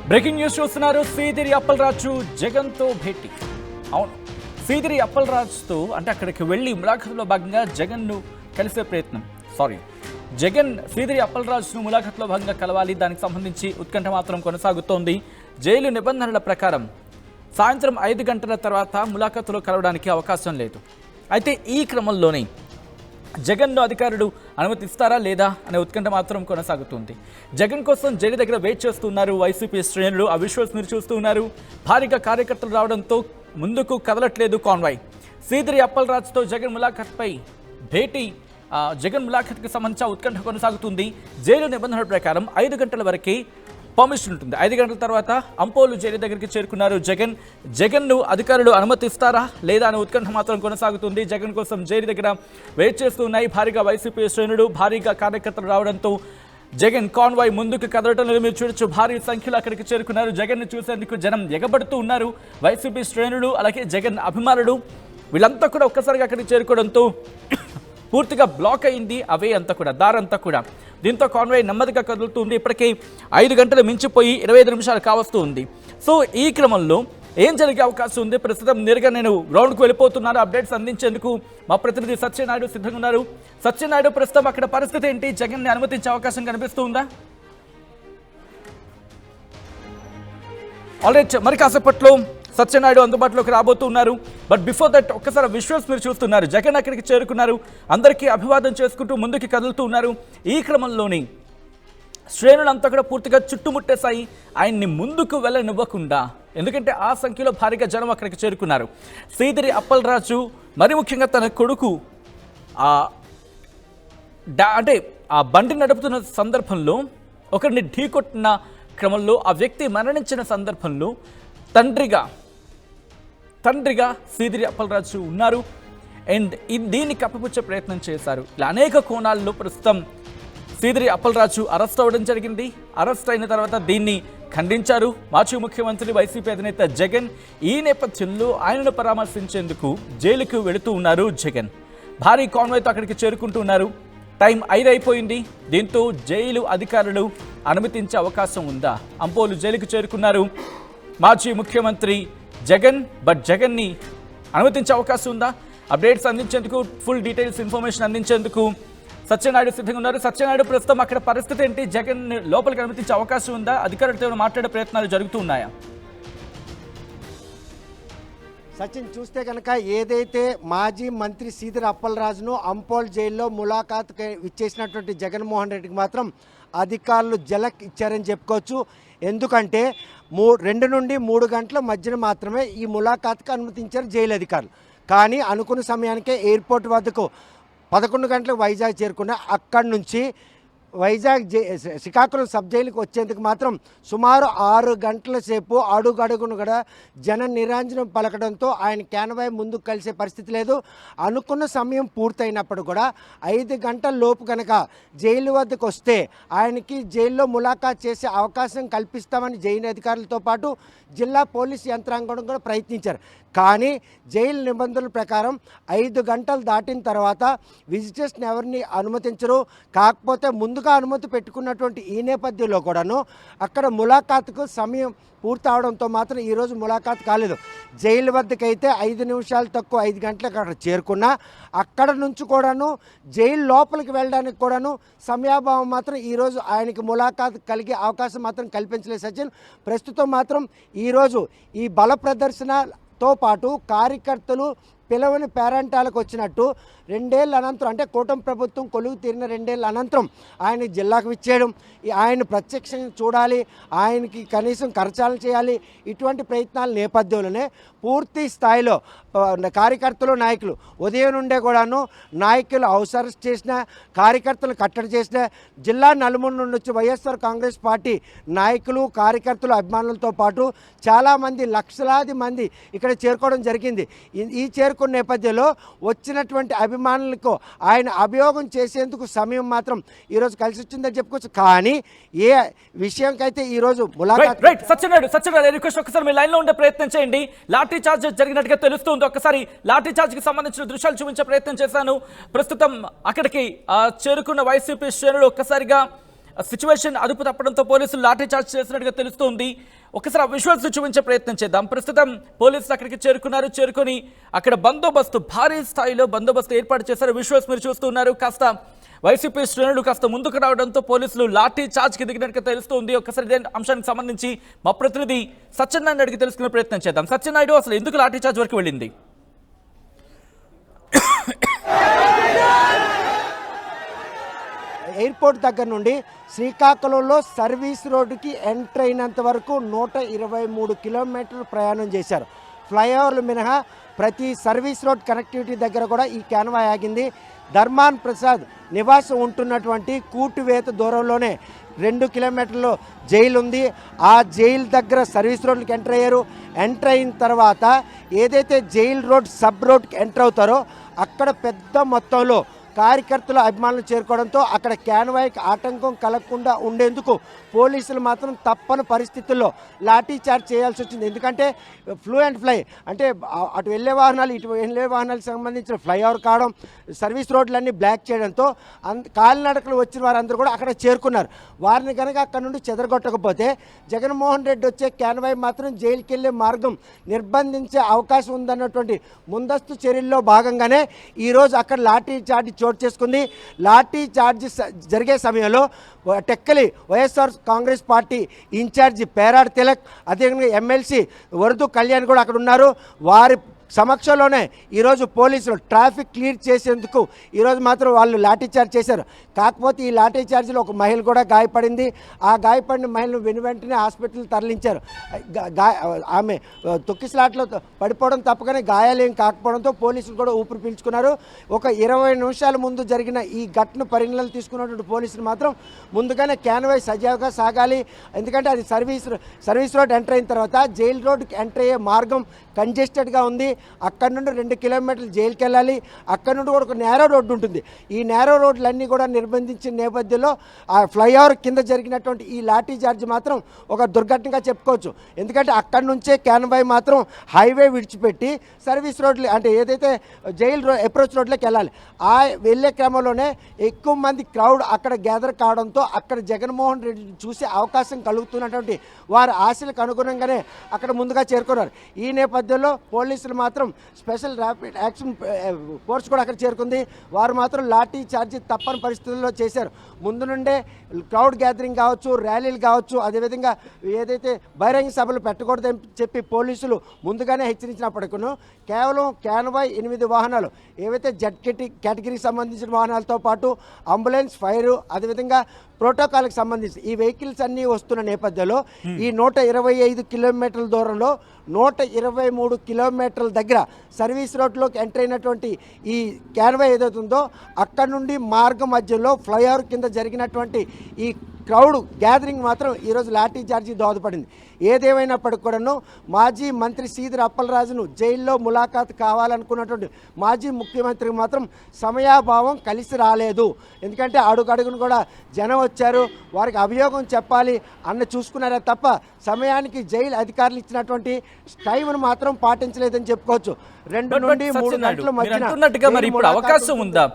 Breaking news చూస్తున్నారు. సీదిరి అప్పలరాజు జగన్ తో భేటీ. అవును, సీదిరి అప్పలరాజుతో అంటే అక్కడికి వెళ్ళి ములాఖతులో భాగంగా జగన్ను కలిసే ప్రయత్నం. జగన్ సీదిరి అప్పలరాజును ములాఖతులో భాగంగా కలవాలి. దానికి సంబంధించి ఉత్కంఠ మాత్రం కొనసాగుతోంది. జైలు నిబంధనల ప్రకారం సాయంత్రం 5 గంటల తర్వాత ములాఖతులో కలవడానికి అవకాశం లేదు. అయితే ఈ క్రమంలోనే జగన్ను అధికారులు అనుమతిస్తారా లేదా అనే ఉత్కంఠ మాత్రం కొనసాగుతుంది. జగన్ కోసం జైలు దగ్గర వెయిట్ చేస్తున్నారు వైసీపీ శ్రేణులు. ఆ విజువల్స్ మీరు చూస్తూ ఉన్నారు. భారీగా కార్యకర్తలు రావడంతో ముందుకు కదలట్లేదు కాన్వాయ్. సీదిరి అప్పలరాజుతో జగన్ ములాఖత్పై భేటీ. జగన్ ములాఖత్కి సంబంధించిన ఉత్కంఠ కొనసాగుతుంది. జైలు నిబంధనల ప్రకారం 5 గంటల వరకే పర్మిషన్ ఉంటుంది. 5 గంటల తర్వాత అంపోలు జైలు దగ్గరికి చేరుకున్నారు జగన్ను అధికారులు అనుమతిస్తారా లేదా అనే ఉత్కంఠ మాత్రం కొనసాగుతుంది. జగన్ కోసం జైలు దగ్గర వెయిట్ చేస్తున్నాయి భారీగా వైసీపీ శ్రేణులు. భారీగా కార్యకర్తలు రావడంతో జగన్ కాన్వాయ్ ముందుకు కదలటం లేదు. మీరు చూడొచ్చు, భారీ సంఖ్యలో అక్కడికి చేరుకున్నారు. జగన్ను చూసేందుకు జనం ఎగబడుతూ ఉన్నారు. వైసీపీ శ్రేణులు అలాగే జగన్ అభిమానులు వీళ్ళంతా కూడా ఒక్కసారిగా అక్కడికి చేరుకోవడంతో పూర్తిగా బ్లాక్ అయింది అవే అంతా కూడా, దారంతా కూడా. దీంతో కాన్వాయ్ నెమ్మదిగా కదులుతుంది. ఇప్పటికే 5 గంటలు మించిపోయి 25 నిమిషాలు కావస్తూ ఉంది. సో ఈ క్రమంలో ఏం జరిగే అవకాశం ఉంది? ప్రస్తుతం నేరుగా నేను గ్రౌండ్కు వెళ్ళిపోతున్నాను. అప్డేట్స్ అందించేందుకు మా ప్రతినిధి సత్యనాయుడు సిద్ధంగా ఉన్నారు. సత్యనాయుడు, ప్రస్తుతం అక్కడ పరిస్థితి ఏంటి? జగన్ని అనుమతించే అవకాశం కనిపిస్తుందా? ఆల్రైట్, మరి కాసేపట్లో సత్యనాయుడు అందుబాటులోకి రాబోతున్నారు. బట్ బిఫోర్ దట్ ఒక్కసారి విజువల్స్ మీరు చూస్తున్నారు. జగన్ అక్కడికి చేరుకున్నారు. అందరికీ అభివాదం చేసుకుంటూ ముందుకు కదులుతూ ఉన్నారు. ఈ క్రమంలోని శ్రేణులంతా కూడా పూర్తిగా చుట్టుముట్టేశాయి ఆయన్ని ముందుకు వెళ్ళనివ్వకుండా. ఎందుకంటే ఆ సంఖ్యలో భారీగా జనం అక్కడికి చేరుకున్నారు. సీదిరి అప్పలరాజు మరి ముఖ్యంగా తన కొడుకు అంటే ఆ బండి నడుపుతున్న సందర్భంలో ఒకరిని ఢీకొట్టిన క్రమంలో ఆ వ్యక్తి మరణించిన సందర్భంలో తండ్రిగా సీదిరి అప్పలరాజు ఉన్నారు. అండ్ దీన్ని కప్పిపుచ్చే ప్రయత్నం చేశారు. ఇలా అనేక కోణాల్లో ప్రస్తుతం సీదిరి అప్పలరాజు అరెస్ట్ అవ్వడం జరిగింది. అరెస్ట్ అయిన తర్వాత దీన్ని ఖండించారు మాజీ ముఖ్యమంత్రి వైసీపీ అధినేత జగన్. ఈ నేపథ్యంలో ఆయనను పరామర్శించేందుకు జైలుకు వెళుతూ ఉన్నారు జగన్. భారీ కాన్వాయ్తో అక్కడికి చేరుకుంటూ ఉన్నారు. టైం 5 అయిపోయింది. దీంతో జైలు అధికారులు అనుమతించే అవకాశం ఉందా? అంపోలు జైలుకు చేరుకున్నారు మాజీ ముఖ్యమంత్రి జగన్. బట్ జగన్ని అనుమతించే అవకాశం ఉందా? అప్డేట్స్ అందించేందుకు, ఫుల్ డీటెయిల్స్ ఇన్ఫర్మేషన్ అందించేందుకు సత్యనాయుడు సిద్ధంగా ఉన్నారు. సత్యనాయుడు, ప్రస్తుతం అక్కడ పరిస్థితి ఏంటి? జగన్ లోపలికి అనుమతించే అవకాశం ఉందా? అధికారులతో మాట్లాడే ప్రయత్నాలు జరుగుతూ ఉన్నాయా? సచిన్, చూస్తే కనుక ఏదైతే మాజీ మంత్రి సీదిరి అప్పలరాజును అంపోల్ జైల్లో ములాఖాత్కి ఇచ్చేసినటువంటి జగన్మోహన్ రెడ్డికి మాత్రం అధికారులు జలక్ ఇచ్చారని చెప్పుకోవచ్చు. ఎందుకంటే 2 నుండి 3 గంటల మధ్యన మాత్రమే ఈ ములాఖాత్కి అనుమతించారు జైలు అధికారులు. కానీ అనుకున్న సమయానికే ఎయిర్పోర్ట్ వద్దకు 11 గంటలకు వైజాగ్ చేరుకున్న అక్కడి నుంచి శ్రీకాకుళం సబ్ జైలుకి వచ్చేందుకు మాత్రం సుమారు 6 గంటల సేపు అడుగడుగును కూడా జన నిరాంజనం పలకడంతో ఆయన కాన్వాయ్ ముందుకు కలిసే పరిస్థితి లేదు. అనుకున్న సమయం పూర్తయినప్పుడు కూడా 5 గంటల లోపు కనుక జైలు వద్దకు వస్తే ఆయనకి జైల్లో ములాఖాత్ చేసే అవకాశం కల్పిస్తామని జైలు అధికారులతో పాటు జిల్లా పోలీస్ యంత్రాంగం కూడా ప్రయత్నించారు. కానీ జైలు నిబంధనల ప్రకారం 5 గంటలు దాటిన తర్వాత విజిటర్స్ని ఎవరిని అనుమతించరు. కాకపోతే ముందుగా అనుమతి పెట్టుకున్నటువంటి ఈ నేపథ్యంలో కూడాను అక్కడ ములాఖాత్కు సమయం పూర్తి అవడంతో మాత్రం ఈరోజు ములాఖాత్ కాలేదు. జైలు వద్దకైతే 5 నిమిషాలు తక్కువ 5 గంటలకు అక్కడ చేరుకున్నా అక్కడ నుంచి కూడాను జైలు లోపలికి వెళ్ళడానికి కూడాను సమయాభావం మాత్రం ఈరోజు ఆయనకి ములాఖాత్ కలిగే అవకాశం మాత్రం కల్పించలేదు సచిన్. ప్రస్తుతం మాత్రం ఈరోజు ఈ బల ప్రదర్శనతో పాటు కార్యకర్తలు పిలవని పేరంటాలకు వచ్చినట్టు 2 ఏళ్ళ అనంతరం, అంటే కూటమి ప్రభుత్వం కొలువు తీరిన 2 ఏళ్ళ అనంతరం ఆయన జిల్లాకు విచ్చేయడం, ఆయన ప్రత్యక్షంగా చూడాలి, ఆయనకి కనీసం కరచాలన చేయాలి, ఇటువంటి ప్రయత్నాల నేపథ్యంలోనే పూర్తి స్థాయిలో కార్యకర్తలు నాయకులు ఉదయం నుండే కూడాను నాయకులు అవసరం చేసిన, కార్యకర్తలు కట్టడి చేసిన, జిల్లా నలుమూల నుండి వచ్చి వైఎస్ఆర్ కాంగ్రెస్ పార్టీ నాయకులు కార్యకర్తలు అభిమానులతో పాటు చాలామంది లక్షలాది మంది ఇక్కడ చేరుకోవడం జరిగింది. ఈ చేరుకున్న నేపథ్యంలో వచ్చినటువంటి అభిమానులకు ఆయన అభియోగం చేసేందుకు సమయం మాత్రం ఈరోజు కలిసి వచ్చిందని చెప్పుకోవచ్చు. కానీ ఏ విషయంకైతే ఈరోజు సత్యనారాయణ రిక్వెస్ట్ ఒకసారి మీ లైన్ లో ఉండే ప్రయత్నం చేయండి. లాఠీ చార్జ్ జరిగినట్టుగా తెలుస్తుంది. ఒక్కసారి లాఠీ చార్జ్ కి సంబంధించిన దృశ్యాలు చూపించే ప్రయత్నం చేశాను. ప్రస్తుతం అక్కడికి చేరుకున్న వైసీపీ శ్రేణులు ఒక్కసారిగా సిచ్యువేషన్ అదుపు తప్పడంతో పోలీసులు లాఠీ చార్జ్ చేసినట్టుగా తెలుస్తోంది. ఒకసారి ఆ విజువల్స్ చూపించే ప్రయత్నం చేద్దాం. ప్రస్తుతం పోలీసులు అక్కడికి చేరుకొని అక్కడ బందోబస్తు భారీ స్థాయిలో బందోబస్తు ఏర్పాటు చేశారు. విజువల్స్ మీరు చూస్తున్నారు. కాస్త వైసీపీ శ్రేణులు కాస్త ముందుకు రావడంతో పోలీసులు లాఠీ చార్జ్కి దిగినట్టుగా తెలుస్తోంది. ఒకసారి ఇదే అంశానికి సంబంధించి మా ప్రతినిధి సత్యనారాయణ అడిగి తెలుసుకునే ప్రయత్నం చేద్దాం. సత్యనాయుడు, అసలు ఎందుకు లాఠీ చార్జ్ వరకు వెళ్ళింది? ఎయిర్పోర్ట్ దగ్గర నుండి శ్రీకాకుళంలో సర్వీస్ రోడ్డుకి ఎంటర్ అయినంత వరకు 123 కిలోమీటర్లు ప్రయాణం చేశారు. ఫ్లైఓవర్లు మినహా ప్రతి సర్వీస్ రోడ్ కనెక్టివిటీ దగ్గర కూడా ఈ క్యాన్వాయ్ ఆగింది. ధర్మాన్ ప్రసాద్ నివాసం ఉంటున్నటువంటి కూటువేత దూరంలోనే 2 కిలోమీటర్లు జైలు ఉంది. ఆ జైలు దగ్గర సర్వీస్ రోడ్లకు ఎంటర్ అయ్యారు. ఎంటర్ అయిన తర్వాత ఏదైతే జైల్ రోడ్ సబ్ రోడ్కి ఎంటర్ అవుతారో అక్కడ పెద్ద మొత్తంలో కార్యకర్తలు అభిమానులు చేరుకోవడంతో అక్కడ క్యాన్వాయ్కి ఆటంకం కలగకుండా ఉండేందుకు పోలీసులు మాత్రం తప్పని పరిస్థితుల్లో లాఠీ చార్జ్ చేయాల్సి వచ్చింది. ఎందుకంటే ఫ్లూ అండ్ ఫ్లై అంటే అటు వెళ్ళే వాహనాలు ఇటు వెళ్ళే వాహనాలకు సంబంధించిన ఫ్లైఓవర్ కావడం, సర్వీస్ రోడ్లన్నీ బ్లాక్ చేయడంతో కాలినడకలు వచ్చిన వారందరూ కూడా అక్కడ చేరుకున్నారు. వారిని కనుక అక్కడ నుండి చెదరగొట్టకపోతే జగన్మోహన్ రెడ్డి వచ్చే క్యాన్వాయ్ మాత్రం జైలుకి వెళ్ళే మార్గం నిర్బంధించే అవకాశం ఉందన్నటువంటి ముందస్తు చర్యల్లో భాగంగానే ఈరోజు అక్కడ లాఠీ చార్జ్ చోటు చేసుకుంది. లాఠీ చార్జ్ జరిగే సమయంలో టెక్కలి వైఎస్ఆర్ కాంగ్రెస్ పార్టీ ఇన్ఛార్జి పేరాడ్ తిలక్, అదేవిధంగా ఎమ్మెల్సీ వరదు కళ్యాణ్ కూడా అక్కడ ఉన్నారు. వారి సమక్షంలోనే ఈరోజు పోలీసులు ట్రాఫిక్ క్లియర్ చేసేందుకు ఈరోజు మాత్రం వాళ్ళు లాఠీ చార్జ్ చేశారు. కాకపోతే ఈ లాఠీ చార్జ్లో ఒక మహిళ కూడా గాయపడింది. ఆ గాయపడిన మహిళను వెంటనే హాస్పిటల్ తరలించారు. ఆమె తొక్కిసలాట్లో పడిపోవడం తప్పగానే గాయాలేం కాకపోవడంతో పోలీసులు కూడా ఊపిరి పీల్చుకున్నారు. ఒక 20 నిమిషాల ముందు జరిగిన ఈ ఘటన పరిగణనలు తీసుకున్నటువంటి పోలీసులు మాత్రం ముందుగానే క్యాన్వాయ్ సజావుగా సాగాలి, ఎందుకంటే అది సర్వీస్ రోడ్ ఎంటర్ అయిన తర్వాత జైల్ రోడ్కి ఎంటర్ అయ్యే మార్గం కంజెస్టెడ్గా ఉంది. అక్కడ నుండి 2 కిలోమీటర్లు జైలుకి వెళ్ళాలి. అక్కడ నుండి కూడా ఒక నేరో రోడ్డు ఉంటుంది. ఈ నేరో రోడ్లన్నీ కూడా నిర్బంధించిన నేపథ్యంలో ఆ ఫ్లైఓవర్ కింద జరిగినటువంటి ఈ లాఠీ చార్జ్ మాత్రం ఒక దుర్ఘటనగా చెప్పుకోవచ్చు. ఎందుకంటే అక్కడి నుంచే క్యాన్వాయ్ మాత్రం హైవే విడిచిపెట్టి సర్వీస్ రోడ్లు అంటే ఏదైతే జైల్ అప్రోచ్ రోడ్లోకి వెళ్ళాలి. ఆ వెళ్ళే క్రమంలోనే ఎక్కువ మంది క్రౌడ్ అక్కడ గ్యాదర్ కావడంతో అక్కడ జగన్మోహన్ రెడ్డి చూసే అవకాశం కలుగుతున్నటువంటి వారి ఆశలకు అనుగుణంగానే అక్కడ ముందుగా చేరుకున్నారు. ఈ నేపథ్యంలో పోలీసులు మాత్రం స్పెషల్ ర్యాపిడ్ యాక్షన్ ఫోర్స్ కూడా అక్కడ చేరుకుంది. వారు మాత్రం లాఠీ చార్జీ తప్పని పరిస్థితుల్లో చేశారు. ముందు నుండే క్రౌడ్ గ్యాదరింగ్ కావచ్చు, ర్యాలీలు కావచ్చు, అదేవిధంగా ఏదైతే బహిరంగ సభలు పెట్టకూడదని చెప్పి పోలీసులు ముందుగానే హెచ్చరించినప్పటికీ కేవలం క్యాన్వాయ్ 8 వాహనాలు ఏవైతే జెడ్ కేటగిరీకి సంబంధించిన వాహనాలతో పాటు అంబులెన్స్, ఫైరు, అదేవిధంగా ప్రోటోకాల్కి సంబంధించి ఈ వెహికల్స్ అన్నీ వస్తున్న నేపథ్యంలో ఈ 125 కిలోమీటర్ల దూరంలో 123 కిలోమీటర్ల దగ్గర సర్వీస్ రోడ్లోకి ఎంటర్ అయినటువంటి ఈ క్యాన్వాయ్ ఏదైతే ఉందో అక్కడ నుండి మార్గం మధ్యలో ఫ్లైఓవర్ కింద జరిగినటువంటి ఈ క్రౌడ్ గ్యాదరింగ్ మాత్రం ఈరోజు లాఠీ చార్జీ దోహదపడింది. ఏదేమైనప్పటికి కూడాను మాజీ మంత్రి సీదిరి అప్పలరాజును జైల్లో ములాఖాత్ కావాలనుకున్నటువంటి మాజీ ముఖ్యమంత్రికి మాత్రం సమయాభావం కలిసి రాలేదు. ఎందుకంటే అడుగడుగును కూడా జనం వచ్చారు, వారికి అభియోగం చెప్పాలి అన్న చూసుకున్నారే తప్ప సమయానికి జైలు అధికారులు ఇచ్చినటువంటి టైంను మాత్రం పాటించలేదని చెప్పుకోవచ్చు. 2 నుండి 3 గంటల మధ్య అవకాశం ఉందా?